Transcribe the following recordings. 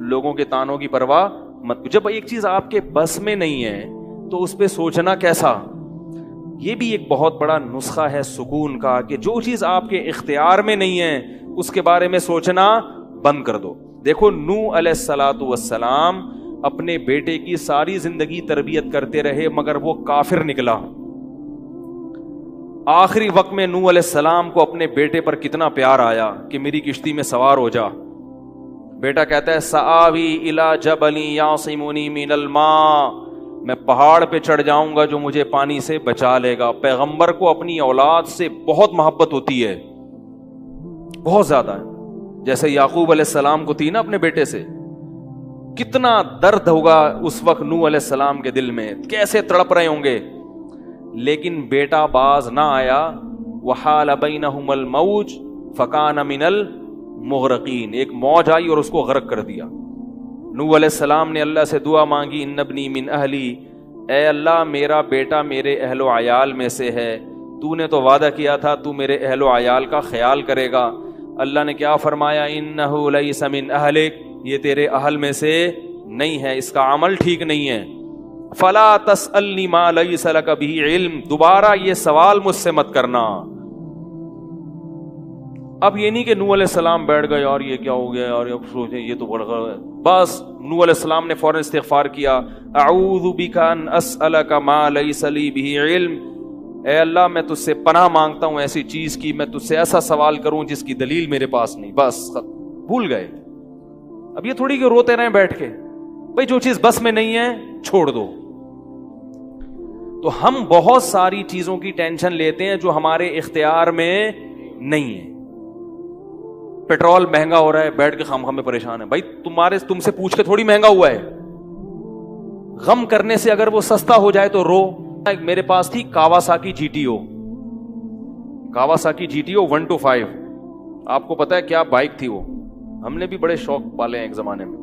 لوگوں کے تانوں کی پرواہ مت. جب ایک چیز آپ کے بس میں نہیں ہے تو اس پہ سوچنا کیسا. یہ بھی ایک بہت بڑا نسخہ ہے سکون کا کہ جو چیز آپ کے اختیار میں نہیں ہے اس کے بارے میں سوچنا بند کر دو. دیکھو نوح علیہ الصلوۃ والسلام اپنے بیٹے کی ساری زندگی تربیت کرتے رہے مگر وہ کافر نکلا. آخری وقت میں نوح علیہ السلام کو اپنے بیٹے پر کتنا پیار آیا کہ میری کشتی میں سوار ہو جا. بیٹا کہتا ہے سآوی الی جبل یعصمنی من الماء, میں پہاڑ پہ چڑھ جاؤں گا جو مجھے پانی سے بچا لے گا. پیغمبر کو اپنی اولاد سے بہت محبت ہوتی ہے, بہت زیادہ ہے. جیسے یعقوب علیہ السلام کو تھی نا اپنے بیٹے سے. کتنا درد ہوگا اس وقت نوح علیہ السلام کے دل میں, کیسے تڑپ رہے ہوں گے. لیکن بیٹا باز نہ آیا. وحال بینہم الموج فکان من المغرقین, ایک موج آئی اور اس کو غرق کر دیا. نوح علیہ السلام نے اللہ سے دعا مانگی ان ابنی من اہلی, اے اللہ میرا بیٹا میرے اہل و عیال میں سے ہے, تو نے تو وعدہ کیا تھا تو میرے اہل و عیال کا خیال کرے گا. اللہ نے کیا فرمایا انہ لیس من اہلک, یہ تیرے اہل میں سے نہیں ہے, اس کا عمل ٹھیک نہیں ہے. فلا تسألنی ما لیس لک بہ علم, دوبارہ یہ سوال مجھ سے مت کرنا. اب یہ نہیں کہ نوح علیہ السلام بیٹھ گئے اور یہ کیا ہو گیا اور اب سوچیں یہ تو بڑھ گیا. بس نوح علیہ السلام نے فوراً استغفار کیا. اعوذ بک ان اسألک ما لیس لی بہ علم, اے اللہ میں تجھ سے پناہ مانگتا ہوں ایسی چیز کی, میں تجھ سے ایسا سوال کروں جس کی دلیل میرے پاس نہیں. بس بھول گئے. اب یہ تھوڑی کہ روتے رہیں بیٹھ کے, بھئی جو چیز بس میں نہیں ہے چھوڑ دو. تو ہم بہت ساری چیزوں کی ٹینشن لیتے ہیں جو ہمارے اختیار میں نہیں ہے. پیٹرول مہنگا ہو رہا ہے, بیٹھ کے خام میں پریشان ہے. بھائی تم سے پوچھ کے تھوڑی مہنگا ہوا ہے. غم کرنے سے اگر وہ سستا ہو جائے تو رو. میرے پاس تھی Kawasaki G T O, Kawasaki G T O 125. آپ کو پتا ہے کیا بائک تھی وہ, ہم نے بھی بڑے شوق پالے ہیں ایک زمانے میں.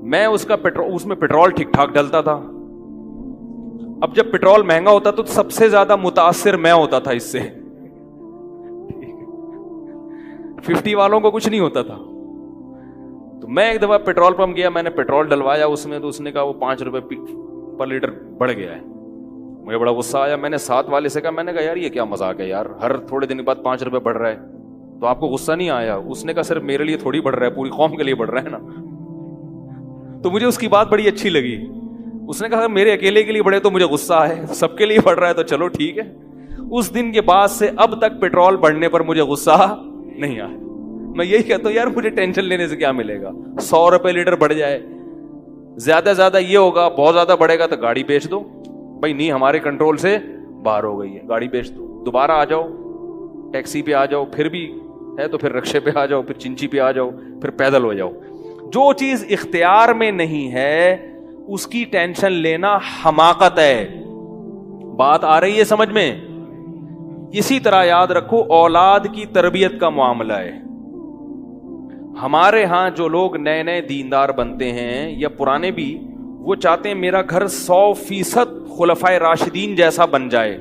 میں اس میں پیٹرول ٹھیک ٹھاک ڈلتا تھا. اب جب پیٹرول مہنگا ہوتا تو سب سے زیادہ متاثر میں ہوتا تھا اس سے. 50 والوں کو کچھ نہیں ہوتا تھا. تو میں ایک دفعہ پیٹرول پمپ گیا, میں نے پیٹرول ڈلوایا اس میں, تو اس نے کہا وہ 5 روپے پر لیٹر بڑھ گیا ہے. مجھے بڑا غصہ آیا. میں نے ساتھ والے سے کہا, میں نے کہا یار یہ کیا مذاق ہے یار, ہر تھوڑے دن کے بعد 5 روپے بڑھ رہا ہے, تو آپ کو غصہ نہیں آیا؟ اس نے کہا صرف میرے لیے تھوڑی بڑھ رہا ہے, پوری قوم کے لیے بڑھ رہا ہے نا. تو مجھے اس کی بات بڑی اچھی لگی. اس نے کہا میرے اکیلے کے لیے بڑھے تو مجھے غصہ ہے, سب کے لیے بڑھ رہا ہے تو چلو ٹھیک ہے. اس دن کے بعد سے اب تک پیٹرول بڑھنے پر مجھے غصہ نہیں آیا. میں یہی کہتا ہوں یار مجھے ٹینشن لینے سے کیا ملے گا. 100 روپے لیٹر بڑھ جائے, زیادہ زیادہ یہ ہوگا, بہت زیادہ بڑھے گا تو گاڑی بیچ دو. بھائی نہیں ہمارے کنٹرول سے باہر ہو گئی ہے, گاڑی بیچ دو, دوبارہ آ جاؤ, ٹیکسی پہ آ جاؤ, پھر بھی ہے تو پھر رکشے پہ آ جاؤ, پھر چنچی پہ آ جاؤ, پھر پیدل ہو جاؤ. جو چیز اختیار میں نہیں ہے اس کی ٹینشن لینا حماقت ہے. بات آ رہی ہے سمجھ میں؟ اسی طرح یاد رکھو اولاد کی تربیت کا معاملہ ہے. ہمارے ہاں جو لوگ نئے نئے دیندار بنتے ہیں یا پرانے بھی, وہ چاہتے ہیں میرا گھر 100% خلفائے راشدین جیسا بن جائے,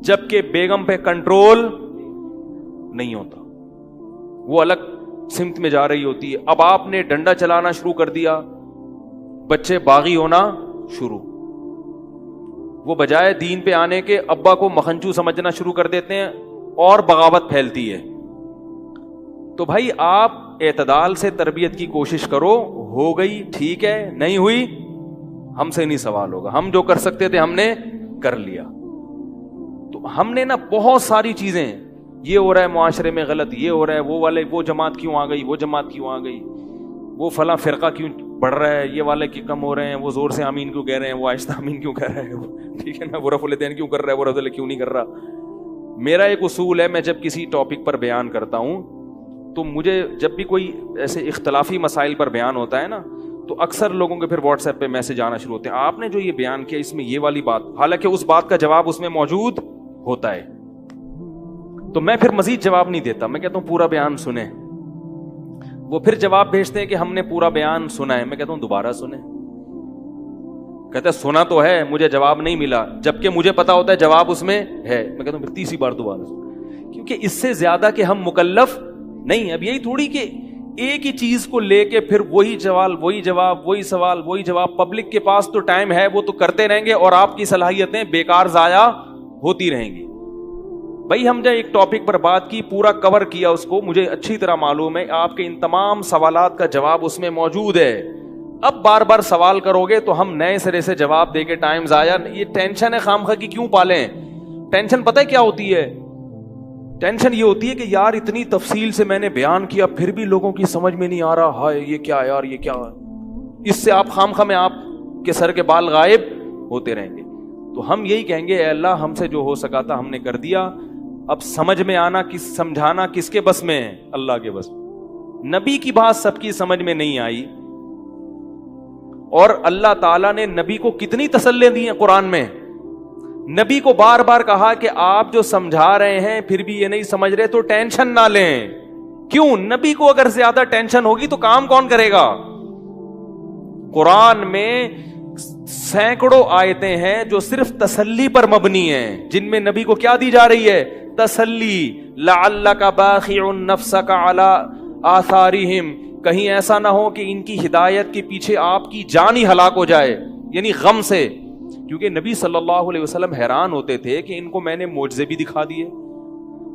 جبکہ بیگم پہ کنٹرول نہیں ہوتا, وہ الگ سمت میں جا رہی ہوتی ہے. اب آپ نے ڈنڈا چلانا شروع کر دیا, بچے باغی ہونا شروع. وہ بجائے دین پہ آنے کے ابا کو مکھنچو سمجھنا شروع کر دیتے ہیں اور بغاوت پھیلتی ہے. تو بھائی آپ اعتدال سے تربیت کی کوشش کرو. ہو گئی ٹھیک ہے, نہیں ہوئی ہم سے نہیں سوال ہوگا, ہم جو کر سکتے تھے ہم نے کر لیا. تو ہم نے نا بہت ساری چیزیں, یہ ہو رہا ہے معاشرے میں غلط, یہ ہو رہا ہے, وہ والے وہ جماعت کیوں آ گئی, وہ جماعت کیوں آ گئی, وہ فلاں فرقہ کیوں بڑھ رہا ہے, یہ والے کی کم ہو رہے ہیں, وہ زور سے آمین کیوں کہہ رہے ہیں, وہ آہستہ آمین کیوں کہہ رہے ہیں, ٹھیک ہے نا, وہ رفع الیدین کیوں کر رہا ہے, وہ رفع کیوں نہیں کر رہا. میرا ایک اصول ہے, میں جب کسی ٹاپک پر بیان کرتا ہوں تو مجھے جب بھی کوئی ایسے اختلافی مسائل پر بیان ہوتا ہے نا, تو اکثر لوگوں کے پھر واٹس ایپ پہ میسج آنا شروع ہوتے ہیں, آپ نے جو یہ بیان کیا اس میں یہ والی بات, حالانکہ اس بات کا جواب اس میں موجود ہوتا ہے. تو میں پھر مزید جواب نہیں دیتا, میں کہتا ہوں پورا بیان سنیں. وہ پھر جواب بھیجتے ہیں کہ ہم نے پورا بیان سنا ہے. میں کہتا ہوں دوبارہ سنیں. کہتا ہے سنا تو ہے, مجھے جواب نہیں ملا, جبکہ مجھے پتا ہوتا ہے جواب اس میں ہے. میں کہتا ہوں پھر تیسری بار دوبارہ سنیں, کیونکہ اس سے زیادہ کہ ہم مکلف نہیں. اب یہی تھوڑی کہ ایک ہی چیز کو لے کے پھر وہی سوال وہی جواب وہی سوال وہی جواب. پبلک کے پاس تو ٹائم ہے, وہ تو کرتے رہیں گے اور آپ کی صلاحیتیں بیکار ضائع ہوتی رہیں گی. بھائی ہم نے ایک ٹاپک پر بات کی, پورا کور کیا اس کو, مجھے اچھی طرح معلوم ہے آپ کے ان تمام سوالات کا جواب اس میں موجود ہے. اب بار بار سوال کرو گے تو ہم نئے سرے سے جواب دے کے ٹائم ضائع, یہ ٹینشن ہے خام خواہ کی کیوں پالیں؟ ٹینشن پتہ ہے کیا ہوتی ہے؟ ٹینشن یہ ہوتی ہے کہ یار اتنی تفصیل سے میں نے بیان کیا پھر بھی لوگوں کی سمجھ میں نہیں آ رہا, ہائے یہ کیا یار, یہ کیا. اس سے آپ خام خواہ میں آپ کے سر کے بال غائب ہوتے رہیں گے. تو ہم یہی کہیں گے اے اللہ ہم سے جو ہو سکا تھا ہم نے کر دیا, اب سمجھ میں آنا سمجھانا کس کے بس میں ہے؟ اللہ کے بس. نبی کی بات سب کی سمجھ میں نہیں آئی, اور اللہ تعالیٰ نے نبی کو کتنی تسلیاں دی ہیں قرآن میں. نبی کو بار بار کہا کہ آپ جو سمجھا رہے ہیں پھر بھی یہ نہیں سمجھ رہے تو ٹینشن نہ لیں. کیوں؟ نبی کو اگر زیادہ ٹینشن ہوگی تو کام کون کرے گا؟ قرآن میں سینکڑوں آیتیں ہیں جو صرف تسلی پر مبنی ہیں, جن میں نبی کو کیا دی جا رہی ہے؟ تسلی. لعلک باخع نفسک علی آثارہم, کہیں ایسا نہ ہو کہ ان کی ہدایت کے پیچھے آپ کی جان ہی ہلاک ہو جائے, یعنی غم سے. کیونکہ نبی صلی اللہ علیہ وسلم حیران ہوتے تھے کہ ان کو میں نے معجزے بھی دکھا دیے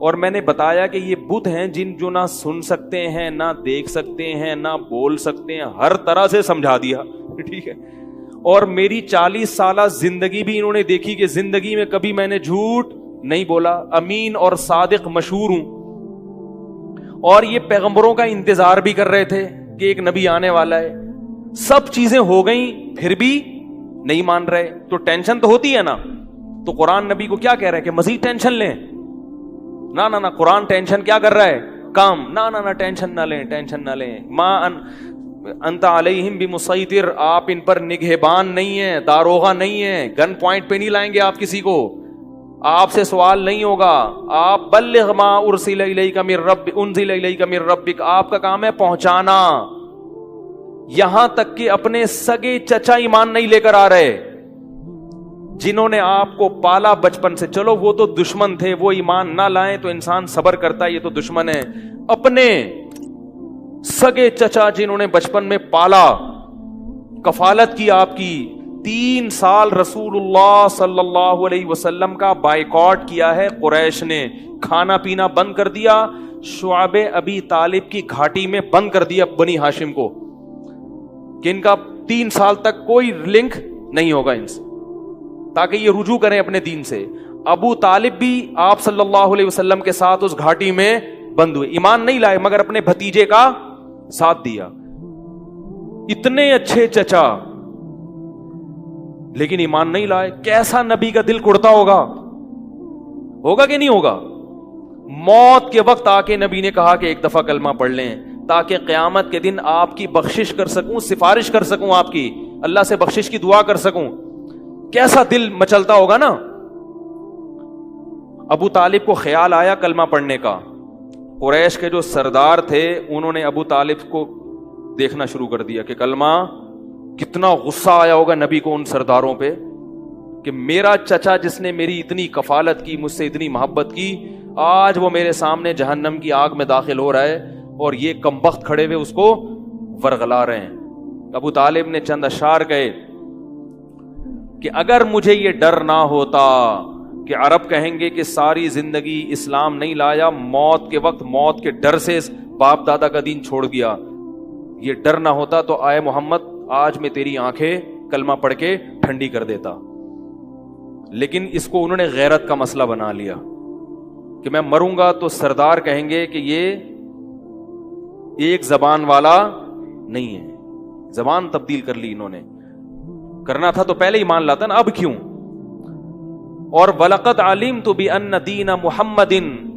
اور میں نے بتایا کہ یہ بت ہیں جن جو نہ سن سکتے ہیں, نہ دیکھ سکتے ہیں, نہ بول سکتے ہیں, ہر طرح سے سمجھا دیا. ٹھیک ہے, اور میری 40 سالہ زندگی بھی انہوں نے دیکھی کہ زندگی میں کبھی میں نے جھوٹ نہیں بولا, امین اور صادق مشہور ہوں. اور یہ پیغمبروں کا انتظار بھی کر رہے تھے کہ ایک نبی آنے والا ہے. سب چیزیں ہو گئیں پھر بھی نہیں مان رہے, تو ٹینشن تو ہوتی ہے نا. تو قرآن نبی کو کیا کہہ رہا ہے کہ مزید ٹینشن لیں؟ نہ قرآن ٹینشن کیا کر رہا ہے؟ کام. نہ ٹینشن نہ لیں, ٹینشن نہ لیں. ما انت علیہم بمسیطر, آپ ان پر نگہبان نہیں ہیں, داروغہ نہیں ہیں, گن پوائنٹ پہ نہیں لائیں گے آپ کسی کو, آپ سے سوال نہیں ہوگا. آپ بلغ ما ارسل الیک من رب انزل الیک من ربک, آپ کا کام ہے پہنچانا. یہاں تک کہ اپنے سگے چچا ایمان نہیں لے کر آ رہے, جنہوں نے آپ کو پالا بچپن سے. چلو وہ تو دشمن تھے, وہ ایمان نہ لائیں تو انسان صبر کرتا ہے, یہ تو دشمن ہے. اپنے سگے چچا جنہوں نے بچپن میں پالا, کفالت کی آپ کی, 3 سال رسول اللہ صلی اللہ علیہ وسلم کا بائیکاٹ کیا ہے قریش نے, کھانا پینا بند کر دیا, شعب ابی طالب کی گھاٹی میں بند کر دیا بنی ہاشم کو, کہ ان کا 3 سال تک کوئی لنک نہیں ہوگا ان سے, تاکہ یہ رجوع کریں اپنے دین سے. ابو طالب بھی آپ صلی اللہ علیہ وسلم کے ساتھ اس گھاٹی میں بند ہوئے, ایمان نہیں لائے مگر اپنے بھتیجے کا ساتھ دیا. اتنے اچھے چچا لیکن ایمان نہیں لائے. کیسا نبی کا دل کڑتا ہوگا کہ نہیں ہوگا؟ موت کے وقت آ کے نبی نے کہا کہ ایک دفعہ کلمہ پڑھ لیں تاکہ قیامت کے دن آپ کی بخشش کر سکوں, سفارش کر سکوں, آپ کی اللہ سے بخشش کی دعا کر سکوں. کیسا دل مچلتا ہوگا نا. ابو طالب کو خیال آیا کلمہ پڑھنے کا. قریش کے جو سردار تھے انہوں نے ابو طالب کو دیکھنا شروع کر دیا کہ کلمہ, کتنا غصہ آیا ہوگا نبی کو ان سرداروں پہ کہ میرا چچا جس نے میری اتنی کفالت کی, مجھ سے اتنی محبت کی, آج وہ میرے سامنے جہنم کی آگ میں داخل ہو رہا ہے اور یہ کمبخت کھڑے ہوئے اس کو ورغلا رہے ہیں. ابو طالب نے چند اشعار کہے کہ اگر مجھے یہ ڈر نہ ہوتا کہ عرب کہیں گے کہ ساری زندگی اسلام نہیں لایا, موت کے وقت موت کے ڈر سے باپ دادا کا دین چھوڑ دیا, یہ ڈر نہ ہوتا تو آئے محمد آج میں تیری آنکھیں کلمہ پڑھ کے ٹھنڈی کر دیتا. لیکن اس کو انہوں نے غیرت کا مسئلہ بنا لیا کہ میں مروں گا تو سردار کہیں گے کہ یہ ایک زبان والا نہیں ہے. زبان تبدیل کر لی انہوں نے, کرنا تھا تو پہلے ہی مان لاتا نا, اب کیوں. اور وَلَقَدْ عَلِمْتُ بِأَنَّ دِينَ مُحَمَّدٍ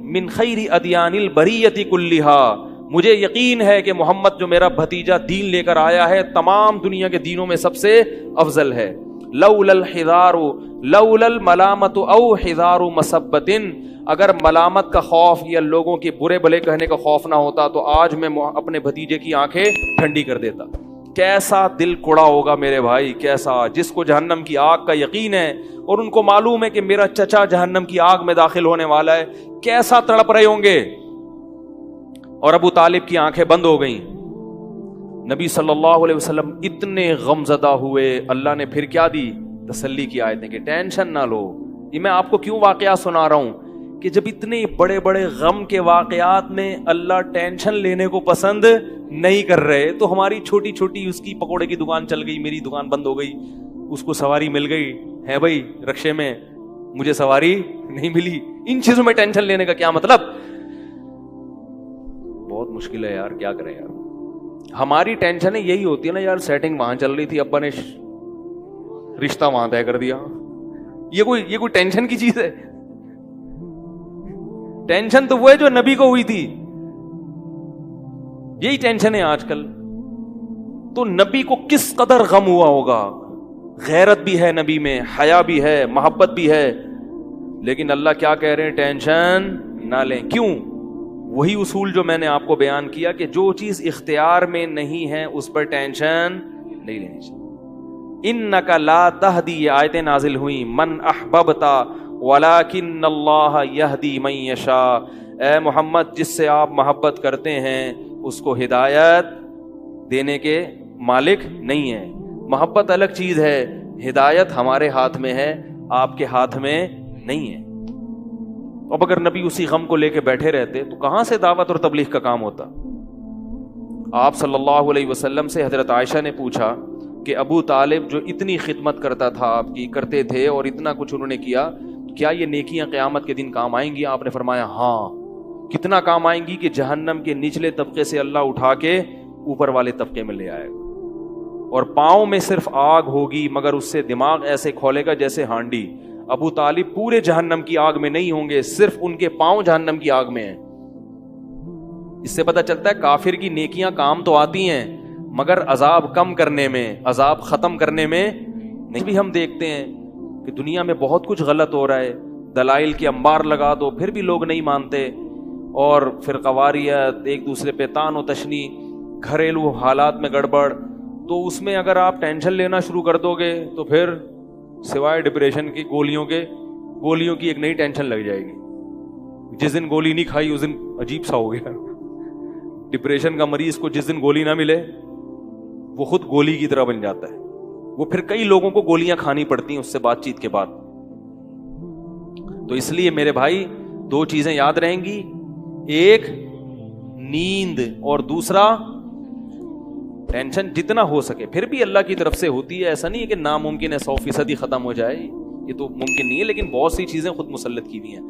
مِّن خَيْرِ أَدْيَانِ الْبَرِيَّةِ كُلِّهَا, مجھے یقین ہے کہ محمد جو میرا بھتیجا دین لے کر آیا ہے تمام دنیا کے دینوں میں سب سے افضل ہے. لولا الحذار لولا الملامت او حذار مسبت, اگر ملامت کا خوف یا لوگوں کے برے بھلے کہنے کا خوف نہ ہوتا تو آج میں اپنے بھتیجے کی آنکھیں ٹھنڈی کر دیتا. کیسا دل کڑا ہوگا میرے بھائی, کیسا, جس کو جہنم کی آگ کا یقین ہے اور ان کو معلوم ہے کہ میرا چچا جہنم کی آگ میں داخل ہونے والا ہے, کیسا تڑپ رہے ہوں گے. اور ابو طالب کی آنکھیں بند ہو گئیں. نبی صلی اللہ علیہ وسلم اتنے غمزدہ ہوئے. اللہ نے پھر کیا دی؟ تسلی کی آیتیں کہ ٹینشن نہ لو. یہ میں آپ کو کیوں واقعات سنا رہا ہوں کہ جب اتنے بڑے بڑے غم کے واقعات میں اللہ ٹینشن لینے کو پسند نہیں کر رہے, تو ہماری چھوٹی چھوٹی, اس کی پکوڑے کی دکان چل گئی, میری دکان بند ہو گئی, اس کو سواری مل گئی ہے بھائی رکشے میں, مجھے سواری نہیں ملی, ان چیزوں میں ٹینشن لینے کا کیا مطلب؟ بہت مشکل ہے یار, کیا کریں یار. ہماری ٹینشن یہی ہوتی ہے نا یار, سیٹنگ وہاں چل رہی تھی, ابا نے رشتہ وہاں طے کر دیا. یہ کوئی ٹینشن کی چیز ہے؟ ٹینشن تو وہ ہے جو نبی کو ہوئی تھی. یہی ٹینشن ہے آج کل. تو نبی کو کس قدر غم ہوا ہوگا. غیرت بھی ہے نبی میں, حیا بھی ہے, محبت بھی ہے, لیکن اللہ کیا کہہ رہے ہیں؟ ٹینشن نہ لیں. کیوں؟ وہی اصول جو میں نے آپ کو بیان کیا کہ جو چیز اختیار میں نہیں ہے اس پر ٹینشن نہیں لینی چاہیے. انک لا تہدی, یہ آیتیں نازل ہوئیں, من احببت ولکن اللہ یہدی من یشاء. اے محمد, جس سے آپ محبت کرتے ہیں اس کو ہدایت دینے کے مالک نہیں ہے. محبت الگ چیز ہے, ہدایت ہمارے ہاتھ میں ہے, آپ کے ہاتھ میں نہیں ہے. اب اگر نبی اسی غم کو لے کے بیٹھے رہتے تو کہاں سے دعوت اور تبلیغ کا کام ہوتا؟ آپ صلی اللہ علیہ وسلم سے حضرت عائشہ نے پوچھا کہ ابو طالب جو اتنی خدمت کرتا تھا, آپ کی کرتے تھے, اور اتنا کچھ انہوں نے کیا, کیا یہ نیکیاں قیامت کے دن کام آئیں گی؟ آپ نے فرمایا ہاں. کتنا کام آئیں گی کہ جہنم کے نچلے طبقے سے اللہ اٹھا کے اوپر والے طبقے میں لے آئے گا, اور پاؤں میں صرف آگ ہوگی مگر اس سے دماغ ایسے کھولے گا جیسے ہانڈی. ابو طالب پورے جہنم کی آگ میں نہیں ہوں گے, صرف ان کے پاؤں جہنم کی آگ میں ہیں. اس سے پتہ چلتا ہے کافر کی نیکیاں کام تو آتی ہیں مگر عذاب کم کرنے میں, عذاب ختم کرنے میں نہیں. بھی ہم دیکھتے ہیں کہ دنیا میں بہت کچھ غلط ہو رہا ہے, دلائل کے انبار لگا دو پھر بھی لوگ نہیں مانتے, اور فرقواریت, ایک دوسرے پہ تان و تشنی, گھریلو حالات میں گڑبڑ. تو اس میں اگر آپ ٹینشن لینا شروع کر دو گے تو پھر سوائے ڈپریشن کی گولیوں کی ایک نئی ٹینشن لگ جائے گی. جس دن گولی نہیں کھائی اس دن عجیب سا ہو گیا. ڈپریشن کا مریض کو جس دن گولی نہ ملے وہ خود گولی کی طرح بن جاتا ہے. وہ پھر کئی لوگوں کو گولیاں کھانی پڑتی ہیں اس سے بات چیت کے بعد. تو اس لیے میرے بھائی دو چیزیں یاد رہیں گی, ایک نیند اور دوسرا ٹینشن. جتنا ہو سکے, پھر بھی اللہ کی طرف سے ہوتی ہے, ایسا نہیں ہے کہ ناممکن ہے 100% ہی ختم ہو جائے, یہ تو ممکن نہیں ہے, لیکن بہت سی چیزیں خود مسلط کی ہوئی ہیں.